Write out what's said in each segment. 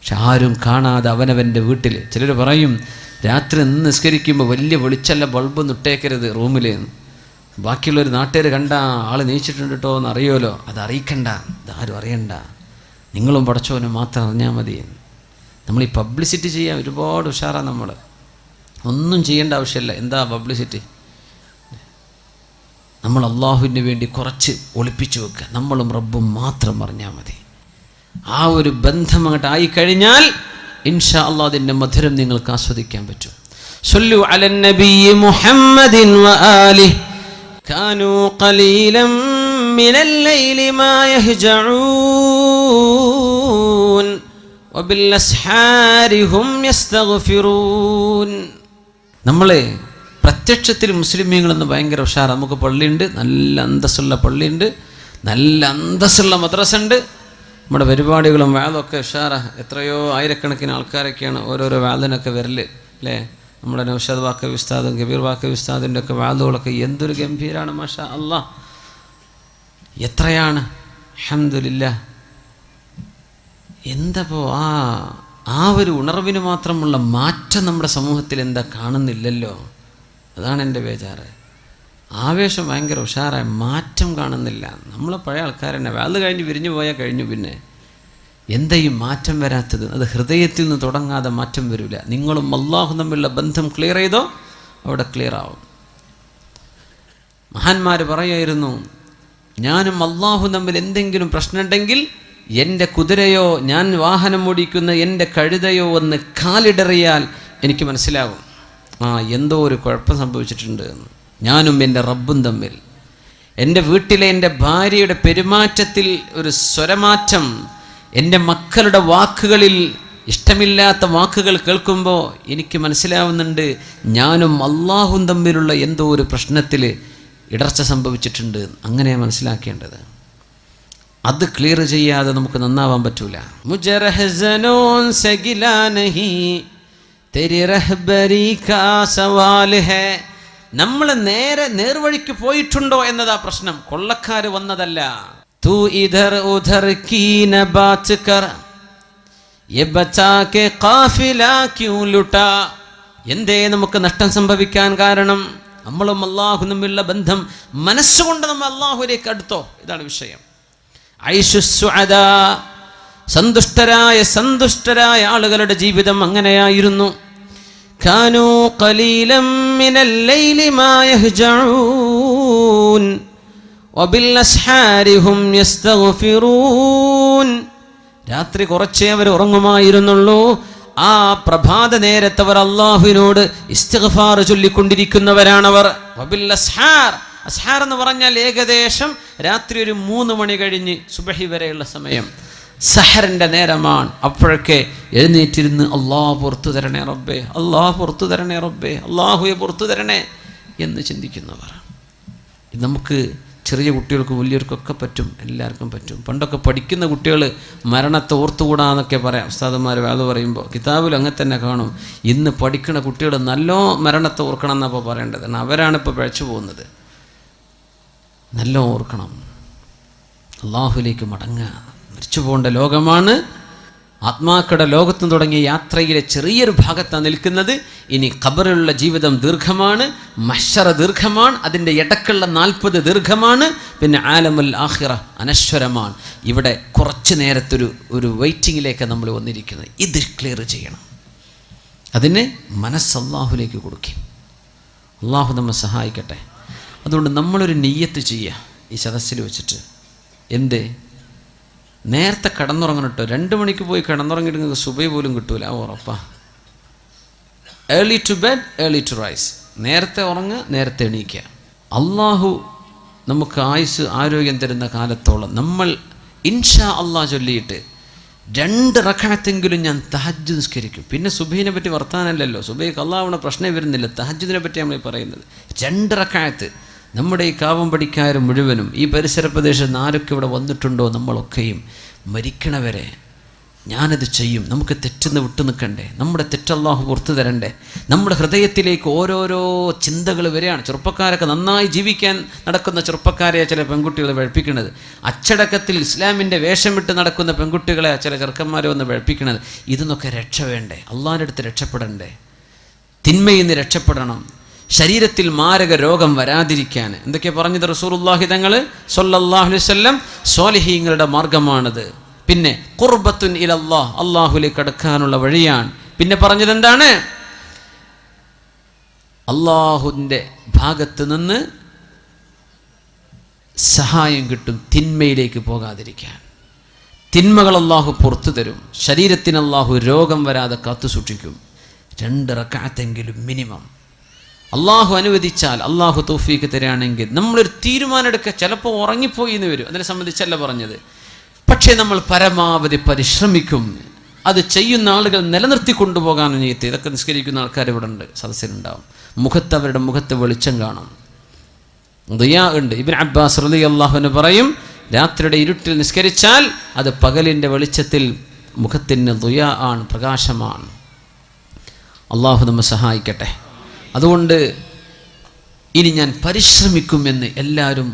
പക്ഷെ ആരും കാണാതെ അവനവൻ്റെ വീട്ടിൽ. ചിലർ പറയും രാത്രി നിസ്കരിക്കുമ്പോൾ വലിയ വെളിച്ചല്ല ബൾബൊന്നും ഇട്ടേക്കരുത് റൂമിൽ. ബാക്കിയുള്ളൊരു നാട്ടുകാർ കണ്ട ആൾ നീച്ചിട്ടുണ്ട് കേട്ടോ എന്ന് അറിയുമല്ലോ, അത് അറിയിക്കണ്ട, ഇതാരും അറിയണ്ട, നിങ്ങളും പടച്ചവനും മാത്രം അറിഞ്ഞാൽ മതി. നമ്മൾ ഈ പബ്ലിസിറ്റി ചെയ്യാൻ ഒരുപാട് ഉഷാറാണ്. നമ്മൾ ഒന്നും ചെയ്യേണ്ട ആവശ്യമില്ല. എന്താ പബ്ലിസിറ്റി? നമ്മൾ അള്ളാഹുവിന് വേണ്ടി കുറച്ച് ഒളിപ്പിച്ചു വെക്കുക, നമ്മളും റബ്ബും മാത്രം അറിഞ്ഞാൽ മതി. ആ ഒരു ബന്ധം അങ്ങോട്ട് ആയിക്കഴിഞ്ഞാൽ ഇൻഷാ അല്ലാഹ് അതിൻ്റെ മധുരം നിങ്ങൾക്ക് ആസ്വദിക്കാൻ പറ്റും. സ്വല്ലു അലൻ നബിയ്യി മുഹമ്മദിൻ വആലിഹി കാനൂ ഖലീലൻ മിനൽ ലൈലി മാ യഹ്ജഊൻ വബിൽ അസ്ഹാരി ഹും യസ്തഗ്ഫിറൂൻ. നമ്മളെ പ്രത്യക്ഷത്തിൽ മുസ്ലിമീങ്ങളെന്ന് ഭയങ്കര ഉഷാർ. നമുക്ക് പള്ളിയുണ്ട്, നല്ല അന്തസ്സുള്ള പള്ളിയുണ്ട്, നല്ല അന്തസ്സുള്ള മദ്രസ ഉണ്ട്. നമ്മുടെ പരിപാടികളും വാദമൊക്കെ ഉഷാറാ. എത്രയോ ആയിരക്കണക്കിന് ആൾക്കാരൊക്കെയാണ് ഓരോരോ വാദിനൊക്കെ വരല് അല്ലേ. നമ്മുടെ നൗഷാദ് വാക്കവി ഉസ്താദും കബീർ വാക്കവി ഉസ്താദിൻ്റെ ഒക്കെ വാദുകളൊക്കെ എന്തൊരു ഗംഭീരാണ്. മാഷാ അല്ലാഹ്, എത്രയാണ്. അൽഹംദുലില്ലാഹ്. എന്തപ്പോൾ ആ ഒരു ഉണർവിന് മാത്രമുള്ള മാറ്റം നമ്മുടെ സമൂഹത്തിൽ എന്താ കാണുന്നില്ലല്ലോ. അതാണ് എൻ്റെ ബേജാറ്. ആവേശം ഭയങ്കര ഉഷാറായ മാറ്റം കാണുന്നില്ല. നമ്മളെ പഴയ ആൾക്കാർ തന്നെ വാത് കഴിഞ്ഞ് വിരിഞ്ഞു പോയാൽ കഴിഞ്ഞു. പിന്നെ എന്താ ഈ മാറ്റം വരാത്തത്? അത് ഹൃദയത്തിൽ നിന്ന് തുടങ്ങാതെ മാറ്റം വരില്ല. നിങ്ങളും അള്ളാഹു തമ്മിലുള്ള ബന്ധം ക്ലിയർ ചെയ്തോ അവിടെ ക്ലിയർ ആവും. മഹാന്മാർ പറയായിരുന്നു, ഞാനും അള്ളാഹു തമ്മിൽ എന്തെങ്കിലും പ്രശ്നമുണ്ടെങ്കിൽ എൻ്റെ കുതിരയോ ഞാൻ വാഹനം ഓടിക്കുന്ന എൻ്റെ കഴുതയോ ഒന്ന് കാലിടറിയാൽ എനിക്ക് മനസ്സിലാവും എന്തോ ഒരു കുഴപ്പം സംഭവിച്ചിട്ടുണ്ട് എന്ന്. ഞാനും എൻ്റെ റബ്ബും തമ്മിൽ, എൻ്റെ വീട്ടിലെ എൻ്റെ ഭാര്യയുടെ പെരുമാറ്റത്തിൽ ഒരു സ്വരമാറ്റം, എൻ്റെ മക്കളുടെ വാക്കുകളിൽ ഇഷ്ടമില്ലാത്ത വാക്കുകൾ കേൾക്കുമ്പോൾ എനിക്ക് മനസ്സിലാവുന്നുണ്ട് ഞാനും അള്ളാഹും തമ്മിലുള്ള എന്തോ ഒരു പ്രശ്നത്തിൽ ഇടർച്ച സംഭവിച്ചിട്ടുണ്ട്. അങ്ങനെ മനസ്സിലാക്കേണ്ടത്. അത് ക്ലിയർ ചെയ്യാതെ നമുക്ക് നന്നാവാൻ പറ്റൂല. മുജറഹ്സനോൻ സഗിലാനഹി തെരി റഹ്ബരി കാ സവാൽ ഹേ. നമ്മൾ നേർവഴിക്ക് പോയിട്ടുണ്ടോ എന്നതാ പ്രശ്നം. കൊള്ളക്കാര് വന്നതല്ല. തൂ ഇധർ ഉധർ കീ ന ബാത് കർ യെ ബച്ചാ കെ ഖാഫില ക്യൂ ലുട്ടാ. എന്തേ നമുക്ക് നഷ്ടം സംഭവിക്കാൻ കാരണം? നമ്മളും അള്ളാഹു തമ്മിലുള്ള ബന്ധം മനസ്സുകൊണ്ട് നമ്മൾ അള്ളാഹുവിലേക്ക് അടുത്തോ? ഇതാണ് വിഷയം. ഐഷു സുഅദാ, സന്തുഷ്ടരായ ആളുകളുടെ ജീവിതം അങ്ങനെയായിരുന്നു. കാനൂ ഖലീലൻ മിനൽ ലൈലി മാ യഹ്ജഊൻ വബിൽ അസ്ഹാരി ഹും യസ്തഗ്ഫിറൂൻ. രാത്രി കുറച്ചേ അവർ ഉറങ്ങുമായിരുന്നുള്ളൂ. ആ പ്രഭാത നേരത്ത് അവർ അള്ളാഹുവിനോട് ഇസ്തിഗ്ഫാർ ചൊല്ലിക്കൊണ്ടിരിക്കുന്നവരാണവർ. വബിൽ അസ്ഹാർ, അസ്ഹാർ എന്ന് പറഞ്ഞാൽ ഏകദേശം രാത്രി ഒരു 3 മണി കഴിഞ്ഞ് സുബഹി വരെയുള്ള സമയം സഹറിൻ്റെ നേരമാണ്. അപ്പോഴൊക്കെ എഴുന്നേറ്റിരുന്ന് അള്ളാഹു പുറത്തു തരണേ റബ്ബേ, അള്ളാഹു പുറത്തു തരണേ റബ്ബേ, അള്ളാഹുവെ പുറത്തു തരണേ എന്ന് ചിന്തിക്കുന്നവർ. ഇത് നമുക്ക് ചെറിയ കുട്ടികൾക്കും വലിയവർക്കൊക്കെ പറ്റും, എല്ലാവർക്കും പറ്റും. പണ്ടൊക്കെ പഠിക്കുന്ന കുട്ടികൾ മരണത്തെ ഓർത്തുകൂടാന്നൊക്കെ പറയാം ഉസ്താദന്മാർ വേദ പറയുമ്പോൾ. കിതാബിൽ അങ്ങനെ തന്നെ കാണും. ഇന്ന് പഠിക്കുന്ന കുട്ടികൾ നല്ലോ മരണത്തെ ഓർക്കണം എന്നപ്പോൾ പറയേണ്ടത്. കാരണം അവരാണിപ്പോൾ പിഴച്ചു പോകുന്നത്. നല്ല ഓർക്കണം, അള്ളാഹുലേക്ക് മടങ്ങുക. മരിച്ചു പോകേണ്ട ലോകമാണ്. ആത്മാക്കളുടെ ലോകത്ത് തുടങ്ങിയ യാത്രയിലെ ചെറിയൊരു ഭാഗത്താണ് നിൽക്കുന്നത്. ഇനി ഖബറിലുള്ള ജീവിതം ദീർഘമാണ്, മഹ്ശറ ദീർഘമാണ്, അതിൻ്റെ ഇടക്കുള്ള 40 ദീർഘമാണ്, പിന്നെ ആലമുൽ ആഖിറ അനശ്വരമാണ്. ഇവിടെ കുറച്ച് നേരത്തൊരു വെയിറ്റിങ്ങിലേക്ക് നമ്മൾ വന്നിരിക്കുന്നത്. ഇത് ക്ലിയർ ചെയ്യണം. അതിന് മനസ്സ് അള്ളാഹുലേക്ക് കൊടുക്കും. അള്ളാഹു നമ്മെ സഹായിക്കട്ടെ. അതുകൊണ്ട് നമ്മളൊരു നിയ്യത്ത് ചെയ്യുക ഈ സദസ്സിൽ വെച്ചിട്ട്. എന്തേ? നേരത്തെ കിടന്നുറങ്ങണം കേട്ടോ. 2 മണിക്ക് പോയി കിടന്നുറങ്ങിയിട്ട് നിങ്ങൾക്ക് സുബൈ പോലും കിട്ടൂല, ഉറപ്പാ. Early to bed early to rise. നേരത്തെ ഉറങ്ങുക, നേരത്തെ എണീക്കുക. അള്ളാഹു നമുക്ക് ആയുസ് ആരോഗ്യം തരുന്ന കാലത്തോളം നമ്മൾ ഇൻഷാ അള്ളാഹ് ചൊല്ലിയിട്ട് 2 റക്അത്തെങ്കിലും ഞാൻ തഹജ്ജുദ് നിസ്കരിക്കും. പിന്നെ സുബഹിനെ പറ്റി വർത്താനല്ലല്ലോ, സുബഹിക്ക് അള്ളാഹുവിന് പ്രശ്നം വരുന്നില്ല. തഹജ്ജുദിനെ പറ്റി നമ്മൾ പറയുന്നത് 2 റക്അത്ത്. നമ്മുടെ ഈ കാവമ്പടിക്കാർ മുഴുവനും ഈ പരിസര പ്രദേശത്ത് ആരൊക്കെ ഇവിടെ വന്നിട്ടുണ്ടോ നമ്മളൊക്കെയും മരിക്കണവരെ ഞാനത് ചെയ്യും. നമുക്ക് തെറ്റെന്ന് വിട്ടു നിൽക്കണ്ടേ? നമ്മുടെ തെറ്റല്ലാഹു പുറത്തു തരണ്ടേ? നമ്മുടെ ഹൃദയത്തിലേക്ക് ഓരോരോ ചിന്തകൾ വരികയാണ്. ചെറുപ്പക്കാരൊക്കെ നന്നായി ജീവിക്കാൻ നടക്കുന്ന ചെറുപ്പക്കാരെ ചില പെൺകുട്ടികളെ വഴിപ്പിക്കുന്നത്, അച്ചടക്കത്തിൽ ഇസ്ലാമിൻ്റെ വേഷം വിട്ട് നടക്കുന്ന പെൺകുട്ടികളെ ചില ചെറുക്കന്മാരെ ഒന്ന് വഴിപ്പിക്കുന്നത്. ഇതിന്നൊക്കെ രക്ഷ വേണ്ടേ? അള്ളാഹിൻ്റെ അടുത്ത് രക്ഷപ്പെടണ്ടേ? തിന്മയിൽ നിന്ന് രക്ഷപ്പെടണം. ശരീരത്തിൽ മാരക രോഗം വരാതിരിക്കാൻ എന്തൊക്കെയാണ് പറഞ്ഞത് റസൂലുള്ളാഹി തങ്ങൾ സ്വല്ലല്ലാഹു അലൈഹി വസല്ലം? സ്വാലിഹീങ്ങളുടെ മാർഗമാണത്. പിന്നെ ഖുർബത്തുൻ ഇലല്ലാഹ്, അള്ളാഹുലേക്ക് അടുക്കാനുള്ള വഴിയാണ്. പിന്നെ പറഞ്ഞത് എന്താണ്? അള്ളാഹുവിൻ്റെ ഭാഗത്ത് നിന്ന് സഹായം കിട്ടും തിന്മയിലേക്ക് പോകാതിരിക്കാൻ. തിന്മകൾ അള്ളാഹു പുറത്തു തരും. ശരീരത്തിന് അള്ളാഹു രോഗം വരാതെ കാത്തു സൂക്ഷിക്കും. 2 റക്അത്തെങ്കിലും മിനിമം. അള്ളാഹു അനുവദിച്ചാൽ, അള്ളാഹു തൗഫീക്ക് തരികയാണെങ്കിൽ നമ്മളൊരു തീരുമാനം എടുക്കുക. ചിലപ്പോൾ ഉറങ്ങിപ്പോയി എന്ന് വരും, അതിനെ സംബന്ധിച്ചല്ല പറഞ്ഞത്. പക്ഷേ നമ്മൾ പരമാവധി പരിശ്രമിക്കും. അത് ചെയ്യുന്ന ആളുകൾ നിലനിർത്തി കൊണ്ടുപോകാൻ നീയത്ത്. ഇതൊക്കെ നിസ്കരിക്കുന്ന ആൾക്കാർ ഇവിടെ ഉണ്ട്, സദസ്സിലുണ്ടാവും. അവരുടെ മുഖത്ത് വെളിച്ചം കാണും, ദുആ ഉണ്ട്. ഇബ്നു അബ്ബാസ് റളിയല്ലാഹു അൻഹു പറയും, രാത്രിയുടെ ഇരുട്ടിൽ നിസ്കരിച്ചാൽ അത് പകലിൻ്റെ വെളിച്ചത്തിൽ മുഖത്തിന് ദുആ ആണ്, പ്രകാശമാണ്. അള്ളാഹു നമ്മെ സഹായിക്കട്ടെ. അതുകൊണ്ട് ഇനി ഞാൻ പരിശ്രമിക്കുമെന്ന് എല്ലാവരും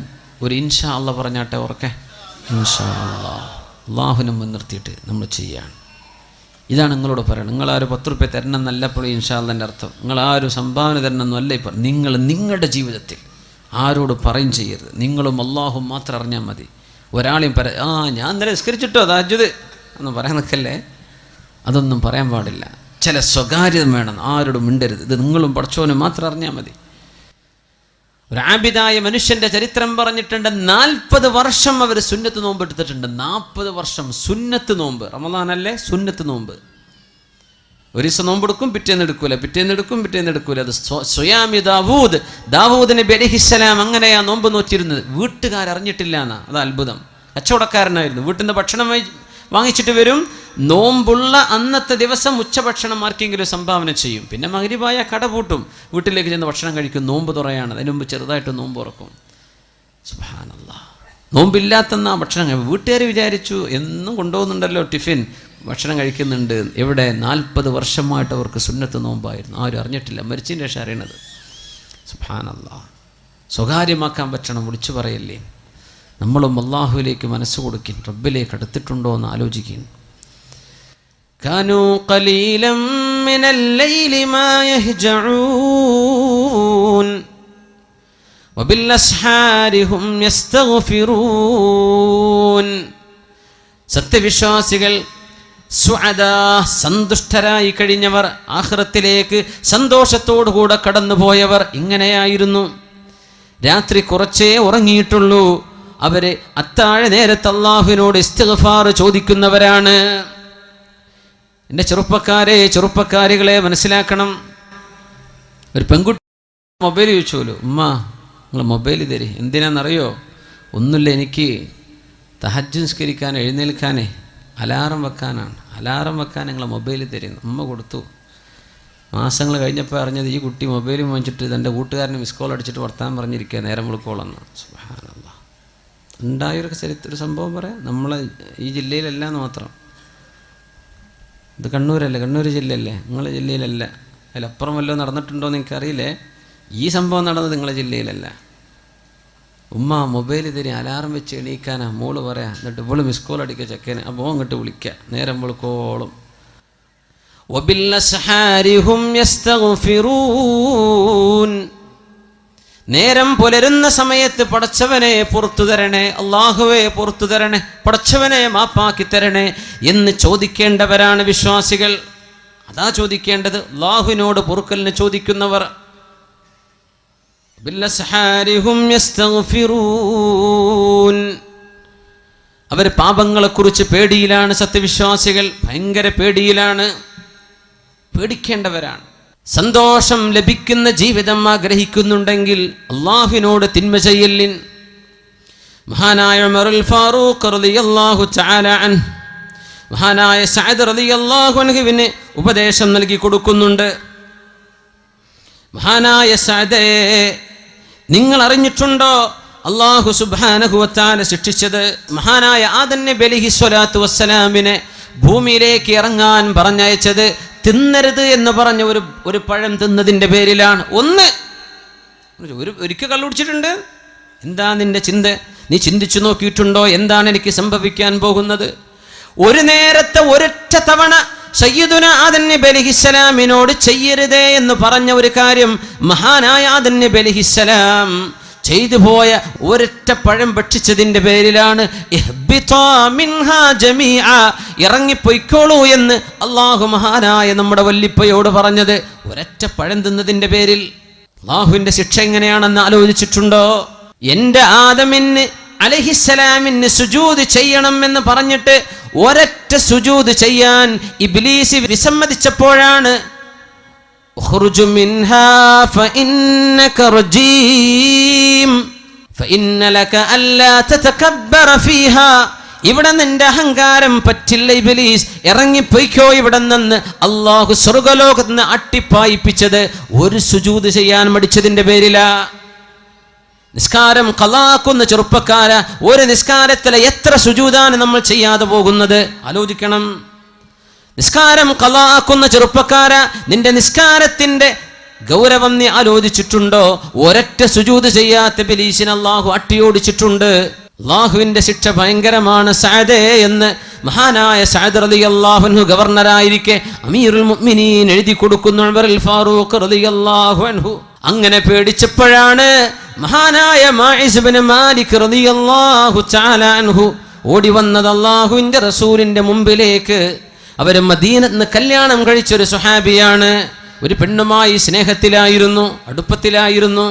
ഒരു ഇൻഷാ അല്ലാഹ് പറഞ്ഞാട്ടെ. ഓർക്കെ, ഇൻഷാ അല്ലാഹ്. അള്ളാഹുവിനെ മുൻനിർത്തിയിട്ട് നമ്മൾ ചെയ്യാണ്. ഇതാണ് നിങ്ങളോട് പറയണം. നിങ്ങളാരും 10 രൂപ തരണം എന്നല്ലപ്പോഴും ഇൻഷാ അല്ലാഹ്ൻ്റെ അർത്ഥം. നിങ്ങളാരും സംഭാവന തരണം എന്നല്ല. ഇപ്പം നിങ്ങൾ നിങ്ങളുടെ ജീവിതത്തിൽ ആരോട് പറയും ചെയ്യരുത്. നിങ്ങളും അള്ളാഹും മാത്രം അറിഞ്ഞാൽ മതി. ഒരാളെയും ഞാൻ ഇന്നലെ നിസ്കരിച്ചിട്ടോ തഹജ്ജുദ് ഒന്നും പറയാൻ നിൽക്കല്ലേ. അതൊന്നും പറയാൻ പാടില്ല. ചില സ്വകാര്യത വേണം, ആരോടും മിണ്ടരുത്. ഇത് നിങ്ങളും പടച്ചോനും മാത്രം അറിഞ്ഞാൽ മതി. ഒരു ആബിദായ മനുഷ്യൻ്റെ ചരിത്രം പറഞ്ഞിട്ടുണ്ട്. 40 വർഷം അവർ സുന്നത്ത് നോമ്പ് എടുത്തിട്ടുണ്ട്. 40 വർഷം സുന്നത്ത് നോമ്പ്. റമളാനല്ലേ, സുന്നത്ത് നോമ്പ്. ഒരു ദിവസം നോമ്പെടുക്കും, പിറ്റേന്ന് എടുക്കൂല, പിറ്റേന്ന് എടുക്കൂല. അത് സ്വയാമി ദാവൂദ് നബി അലൈഹിസ്സലാം അങ്ങനെയാ നോമ്പ് നോറ്റിരുന്നത്. വീട്ടുകാരറിഞ്ഞിട്ടില്ല എന്നാ. അത് അത്ഭുതം. കച്ചവടക്കാരനായിരുന്നു. വീട്ടിൽ നിന്ന് ഭക്ഷണം വാങ്ങിച്ചിട്ട് വരും. നോമ്പുള്ള അന്നത്തെ ദിവസം ഉച്ചഭക്ഷണം ആർക്കെങ്കിലും സംഭാവന ചെയ്യും. പിന്നെ മഗ്‌രിബായ കട പൂട്ടും, വീട്ടിലേക്ക് ചെന്ന് ഭക്ഷണം കഴിക്കും. നോമ്പ് തുറയാണ്. അതിന് മുമ്പ് ചെറുതായിട്ട് നോമ്പ് തുറക്കും. സുബ്ഹാനല്ലാഹ്. നോമ്പില്ലാത്തെന്നാ ഭക്ഷണം. വീട്ടുകാർ വിചാരിച്ചു എന്നും കൊണ്ടുപോകുന്നുണ്ടല്ലോ ടിഫിൻ, ഭക്ഷണം കഴിക്കുന്നുണ്ട്. എവിടെ? 40 വർഷമായിട്ട് അവർക്ക് സുന്നത്ത് നോമ്പായിരുന്നു. ആരും അറിഞ്ഞിട്ടില്ല. മരിച്ചതിന് ശേഷം അറിയണത്. സുബ്ഹാനല്ലാഹ്. സ്വകാര്യമാക്കാൻ പറ്റണം, വിളിച്ചു പറയല്ലേ. നമ്മളും അള്ളാഹുവിലേക്ക് മനസ്സ് കൊടുക്കും. റബ്ബിലേക്ക് അടുത്തിട്ടുണ്ടോ എന്ന് ആലോചിക്കും. كانوا قليلا من الليل ما يهجعون وبالأسحار هم يستغفرون. സത്യവിശ്വാസികൾ സന്തുഷ്ടരായി കഴിഞ്ഞവർ, ആഖിറത്തിലേക്ക് സന്തോഷത്തോടുകൂടെ കടന്നുപോയവർ ഇങ്ങനെയായിരുന്നു. രാത്രി കുറച്ചേ ഉറങ്ങിയിട്ടുള്ളൂ. അവര് അത്താഴ നേരത്ത് അല്ലാഹുവിനോട് ഇസ്തിഗ്ഫാർ ചോദിക്കുന്നവരാണ്. എൻ്റെ ചെറുപ്പക്കാരികളെ മനസ്സിലാക്കണം. ഒരു പെൺകുട്ടി മൊബൈൽ ചോദിച്ചോലോ, ഉമ്മ നിങ്ങൾ മൊബൈൽ തരി. എന്തിനാണെന്നറിയോ? ഒന്നുമില്ല, എനിക്ക് തഹജ്ജുദ് നിസ്കരിക്കാൻ എഴുന്നേൽക്കാനേ അലാറം വെക്കാനാണ്. അലാറം വെക്കാൻ നിങ്ങൾ മൊബൈൽ തരുന്നു. ഉമ്മ കൊടുത്തു. മാസങ്ങൾ കഴിഞ്ഞപ്പോൾ അറിഞ്ഞത് ഈ കുട്ടി മൊബൈൽ വാങ്ങിച്ചിട്ട് തൻ്റെ കൂട്ടുകാരന് മിസ് കോൾ അടിച്ചിട്ട് വർത്താനം പറഞ്ഞിരിക്കുക നേരം വിളിക്കോളെന്ന്. സുബ്ഹാനല്ലാഹ്. ഉണ്ടായൊരു ഒരു സംഭവം പറയാം. നമ്മളെ ഈ ജില്ലയിലല്ലാന്ന് മാത്രം. ഇത് കണ്ണൂരല്ലേ, കണ്ണൂർ ജില്ലയല്ലേ, നിങ്ങളെ ജില്ലയിലല്ല. അതിലപ്പുറം വല്ലതും നടന്നിട്ടുണ്ടോ എന്ന് എനിക്കറിയില്ലേ. ഈ സംഭവം നടന്നത് നിങ്ങളെ ജില്ലയിലല്ല. ഉമ്മ മൊബൈൽ തരി, അലാറം വെച്ച് എണീക്കാനാ മോള് പറയാം. എന്നിട്ട് ഇവള് മിസ് കോൾ അടിക്കുക ചെക്കന്. അപ്പോൾ അങ്ങോട്ട് വിളിക്കുക നേരം വിളിക്കോളും. നേരം പുലരുന്ന സമയത്ത് പടച്ചവനെ പുറത്തു തരണേ, അള്ളാഹുവെ പുറത്തു തരണേ, പടച്ചവനെ മാപ്പാക്കി തരണേ എന്ന് ചോദിക്കേണ്ടവരാണ് വിശ്വാസികൾ. അതാ ചോദിക്കേണ്ടത്. അള്ളാഹുവിനോട് പൊറുക്കലിന് ചോദിക്കുന്നവർ. അവർ പാപങ്ങളെക്കുറിച്ച് പേടിയിലാണ്. സത്യവിശ്വാസികൾ ഭയങ്കര പേടിയിലാണ്, പേടിക്കേണ്ടവരാണ്. സന്തോഷം ലഭിക്കുന്ന ജീവിതം ആഗ്രഹിക്കുന്നുണ്ടെങ്കിൽ അള്ളാഹുവിനോട് തിന്മ ചെയ്യലിൻ. മഹാനായ ഉമറുൽ ഫാറൂഖ് റളിയല്ലാഹു തആല അൻഹു മഹാനായ സഅദ് റളിയല്ലാഹു അൻഹുവിന് ഉപദേശം നൽകി കൊടുക്കുന്നുണ്ട്. മഹാനായ സഅദേ, നിങ്ങൾ അറിഞ്ഞിട്ടുണ്ടോ അല്ലാഹു സുബ്ഹാനഹു വ തആല ശിക്ഷിച്ചത് മഹാനായ ആദം നബി അലൈഹി സ്വലാത്തു വസ്സലാമിനെ ഭൂമിയിലേക്ക് ഇറങ്ങാൻ പറഞ്ഞയച്ചത് തിന്നരുത് എന്ന് പറഞ്ഞ ഒരു പഴം തിന്നതിൻ്റെ പേരിലാണ്. ഒരിക്കൽ കള്ളുടിച്ചിട്ടുണ്ട്. എന്താ നിന്റെ ചിന്ത? നീ ചിന്തിച്ചു നോക്കിയിട്ടുണ്ടോ എന്താണ് എനിക്ക് സംഭവിക്കാൻ പോകുന്നത്? ഒരു നേരത്തെ ഒരൊറ്റ തവണ സയ്യിദുന ആദം നബി അലൈഹിസ്സലാമിനോട് ചെയ്യരുതേ എന്ന് പറഞ്ഞ ഒരു കാര്യം മഹാനായ ആദം നബി അലൈഹിസ്സലാം ചെയ്തു പോയ ഒരൊറ്റ പഴം ഭക്ഷിച്ചതിൻ്റെ പേരിലാണ് ഇറങ്ങിപ്പോയിക്കോളൂ എന്ന് അള്ളാഹു മഹാനായ നമ്മുടെ വല്ലിപ്പയോട് പറഞ്ഞത്. ഒരൊറ്റ പഴം തിന്നതിൻ്റെ പേരിൽ അള്ളാഹുവിൻ്റെ ശിക്ഷ എങ്ങനെയാണെന്ന് ആലോചിച്ചിട്ടുണ്ടോ? എൻ്റെ ആദമിന് അലൈഹിസ്സലാമിന് സുജൂദ് ചെയ്യണം എന്ന് പറഞ്ഞിട്ട് ഒരൊറ്റ സുജൂദ് ചെയ്യാൻ ഇബ്ലീസ് വിസമ്മതിച്ചപ്പോഴാണ് اخرج منها فإنك رجيم فإن لك ألا تتكبر فيها. ഇവിടെ നിന്റെ അഹങ്കാരം പറ്റില്ല ഇബ്ലീസ്, ഇറങ്ങിപ്പോയിക്കോ ഇവിടെ നിന്ന്. അള്ളാഹു സ്വർഗലോകത്ത് നിന്ന് അട്ടിപ്പായിപ്പിച്ചത് ഒരു സുജൂദ് ചെയ്യാൻ മടിച്ചതിന്റെ പേരിലാ. നിസ്കാരം ഖളാക്കുന്ന ചെറുപ്പക്കാര, ഒരു നിസ്കാരത്തിലെ എത്ര സുജൂദാണ് നമ്മൾ ചെയ്യാതെ പോകുന്നത്? ആലോചിക്കണം. നിസ്കാരം ഖളാക്കുന്ന ചെറുപ്പക്കാര, നിന്റെ നിസ്കാരത്തിന്റെ ഗൗരവം നീ ആലോചിച്ചിട്ടുണ്ടോ? ഒരൊറ്റ സുജൂദ് ചെയ്യാത്ത ഇബ്ലീസിനെ അല്ലാഹു അട്ടിയോടിച്ചിട്ടുണ്ട്. അല്ലാഹുവിന്റെ ശിക്ഷ ഭയങ്കരമാണ് സഅദേ എന്ന് മഹാനായ സഅദ് റളിയല്ലാഹു അൻഹു ഗവർണറായിരിക്കെ അമീറുൽ മുഅ്മിനീൻ എഴുതി കൊടുക്കുന്നു ഉമറുൽ ഫാറൂഖ് റളിയല്ലാഹു അൻഹു. അങ്ങനെ പേടിച്ചപ്പോഴാണ് മഹാനായ മാഇസ് ഇബ്നു മാലിക് റളിയല്ലാഹു തആല അൻഹു ഓടി വന്നത് അല്ലാഹുവിന്റെ റസൂലിന്റെ മുമ്പിലേക്ക്. അവർ മദീനത്ത് നിന്ന് കല്യാണം കഴിച്ചൊരു സ്വഹാബിയാണ്. ഒരു പെണ്ണുമായി സ്നേഹത്തിലായിരുന്നു, അടുപ്പത്തിലായിരുന്നു.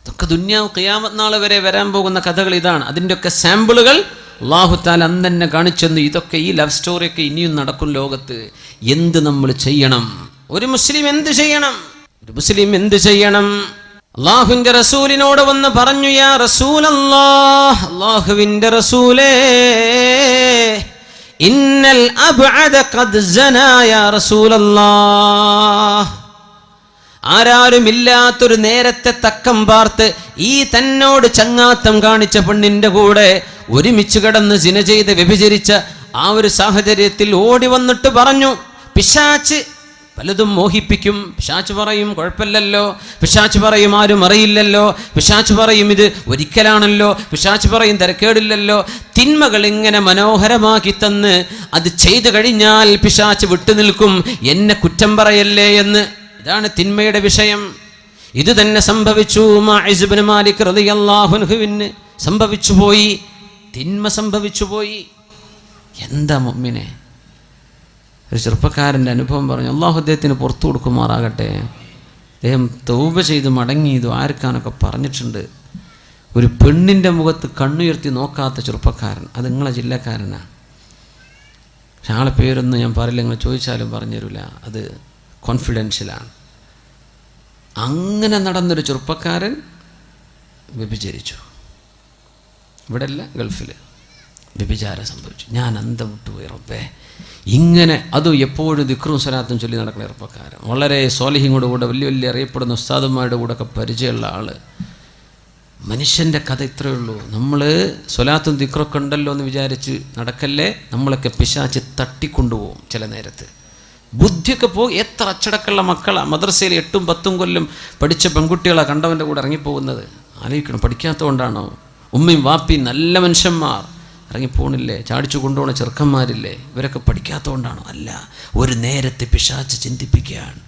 ഇതൊക്കെ ദുനിയാവ് ഖിയാമത്ത് നാൾ വരെ വരാൻ പോകുന്ന കഥകൾ ഇതാണ്. അതിൻ്റെയൊക്കെ സാമ്പിളുകൾ അല്ലാഹു തആല അന്ന് തന്നെ കാണിച്ചെന്ന്. ഇതൊക്കെ ഈ ലവ് സ്റ്റോറിയൊക്കെ ഇനിയും നടക്കും ലോകത്ത്. എന്ത് നമ്മൾ ചെയ്യണം? ഒരു മുസ്ലിം എന്ത് ചെയ്യണം? ഒരു മുസ്ലിം എന്ത് ചെയ്യണം? അല്ലാഹുവിന്റെ റസൂലിനോട് വന്ന് പറഞ്ഞു, യാ റസൂലല്ലാഹ്, അല്ലാഹുവിന്റെ റസൂലേ, ഇന്നൽ അബ്അദ ഖദ് സനാ യാ റസൂലല്ലാഹ്. ആരാരുമില്ലാത്തൊരു നേരത്തെ തക്കം പാർത്ത് ഈ തന്നോട് ചങ്ങാത്തം കാണിച്ച പെണ്ണിന്റെ കൂടെ ഒരുമിച്ച് കിടന്ന് സിന ചെയ്ത് വ്യഭിചരിച്ച ആ ഒരു സാഹചര്യത്തിൽ ഓടി വന്നിട്ട് പറഞ്ഞു, പിശാച് പലതും മോഹിപ്പിക്കും. പിശാച് പറയും കുഴപ്പമില്ലല്ലോ, പിശാച് പറയും ആരും അറിയില്ലല്ലോ, പിശാച് പറയും ഇത് ഒരിക്കലാണല്ലോ, പിശാച് പറയും തിരക്കേടില്ലല്ലോ. തിന്മകൾ ഇങ്ങനെ മനോഹരമാക്കി തന്ന് അത് ചെയ്തു കഴിഞ്ഞാൽ പിശാച് വിട്ടുനിൽക്കും, എന്നെ കുറ്റം പറയല്ലേ എന്ന്. ഇതാണ് തിന്മയുടെ വിഷയം. ഇത് തന്നെ സംഭവിച്ചു മാഇസ് ഇബ്നു മാലിക് റളിയല്ലാഹു അൻഹുവിന് സംഭവിച്ചു പോയി. തിന്മ സംഭവിച്ചു പോയി. എന്താ മുഅ്മിനെ? ഒരു ചെറുപ്പക്കാരൻ്റെ അനുഭവം പറഞ്ഞു. അള്ളാഹു അദ്ദേഹത്തിന് പുറത്തു കൊടുക്കുമാറാകട്ടെ. അദ്ദേഹം തൗബ ചെയ്ത് മടങ്ങി ദ്വാരക്കാനൊക്കെ പറഞ്ഞിട്ടുണ്ട്. ഒരു പെണ്ണിൻ്റെ മുഖത്ത് കണ്ണുയർത്തി നോക്കാത്ത ചെറുപ്പക്കാരൻ. അത് നിങ്ങളെ ജില്ലക്കാരനാണ്. പക്ഷെ ആളെ പേരൊന്നും ഞാൻ പറയില്ല, നിങ്ങൾ ചോദിച്ചാലും പറഞ്ഞു തരില്ല, അത് കോൺഫിഡൻഷ്യലാണ്. അങ്ങനെ നടന്നൊരു ചെറുപ്പക്കാരൻ വ്യഭിചരിച്ചു. ഇവിടെ അല്ല, ഗൾഫിൽ വ്യഭിചാരം സംഭവിച്ചു. ഞാൻ അന്തം വിട്ടുപോയി റബ്ബേ. ഇങ്ങനെ അതും എപ്പോഴും ദിക്റും സ്വലാത്തും ചൊല്ലി നടക്കുന്ന ചെറുപ്പക്കാരൻ, വളരെ സ്വാലിഹിങ്ങളുടെ കൂടെ വലിയ വലിയ അറിയപ്പെടുന്ന ഉസ്താദന്മാരുടെ കൂടെ ഒക്കെ പരിചയമുള്ള ആൾ. മനുഷ്യൻ്റെ കഥ ഇത്രയേ ഉള്ളൂ. നമ്മൾ സ്വലാത്തും ദിക്റൊക്കെ ഉണ്ടല്ലോ എന്ന് വിചാരിച്ച് നടക്കല്ലേ, നമ്മളൊക്കെ പിശാച് തട്ടിക്കൊണ്ടുപോകും. ചില നേരത്ത് ബുദ്ധിയൊക്കെ പോകും. എത്ര അച്ചടക്കമുള്ള മക്കളാണ് മദ്രസയിൽ 8ഉം 10ഉം കൊല്ലം പഠിച്ച പെൺകുട്ടികളാണ് കണ്ടവൻ്റെ കൂടെ ഇറങ്ങിപ്പോകുന്നത്. ആലോചിക്കണം, പഠിക്കാത്തതുകൊണ്ടാണോ? ഉമ്മയും വാപ്പിയും നല്ല മനുഷ്യന്മാർ ഇറങ്ങിപ്പോണില്ലേ? ചാടിച്ചു കൊണ്ടുപോകുന്ന ചെറുക്കന്മാരില്ലേ? ഇവരൊക്കെ പഠിക്കാത്തതുകൊണ്ടാണോ? അല്ല, ഒരു നേരത്തെ പിശാച് ചിന്തിപ്പിക്കുകയാണ്.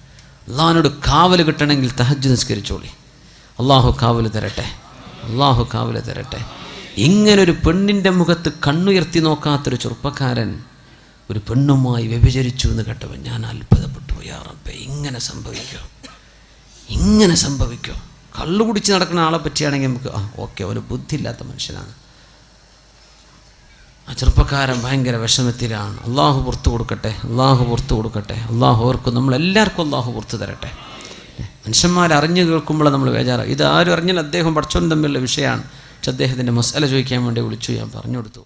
അള്ളാഹിനോട് കാവൽ കിട്ടണമെങ്കിൽ തഹജ്ജുദ് നിസ്കരിച്ചോളി. അള്ളാഹു കാവൽ തരട്ടെ, അള്ളാഹു കാവൽ തരട്ടെ. ഇങ്ങനൊരു പെണ്ണിൻ്റെ മുഖത്ത് കണ്ണുയർത്തി നോക്കാത്തൊരു ചെറുപ്പക്കാരൻ ഒരു പെണ്ണുമായി വ്യഭിചരിച്ചു എന്ന് കേട്ടവൻ ഞാൻ അത്ഭുതപ്പെട്ടു. യാ റബ്ബേ, ഇങ്ങനെ സംഭവിക്കോ? ഇങ്ങനെ സംഭവിക്കോ? കള്ളു കുടിച്ച് നടക്കുന്ന ആളെ പറ്റിയാണെങ്കിൽ നമുക്ക് ഓക്കെ, ഒരു ബുദ്ധിയില്ലാത്ത മനുഷ്യനാണ്. ആ ചെറുപ്പക്കാരൻ ഭയങ്കര വിഷമത്തിലാണ്. അള്ളാഹു പുറത്തു കൊടുക്കട്ടെ, അള്ളാഹു പുറത്തു കൊടുക്കട്ടെ. അള്ളാഹു ഓർക്കും, നമ്മളെല്ലാവർക്കും അള്ളാഹു പുറത്തു തരട്ടെ. മനുഷ്യന്മാരറിഞ്ഞു കേൾക്കുമ്പോൾ നമ്മൾ ബേജാറാണ്. ഇത് ആരും അറിഞ്ഞാൽ അദ്ദേഹം പഠിച്ചോൻ തമ്മിലുള്ള വിഷയമാണ്. പക്ഷെ അദ്ദേഹത്തിൻ്റെ മസാല ചോദിക്കാൻ വേണ്ടി വിളിച്ചു, ഞാൻ പറഞ്ഞു കൊടുത്തു.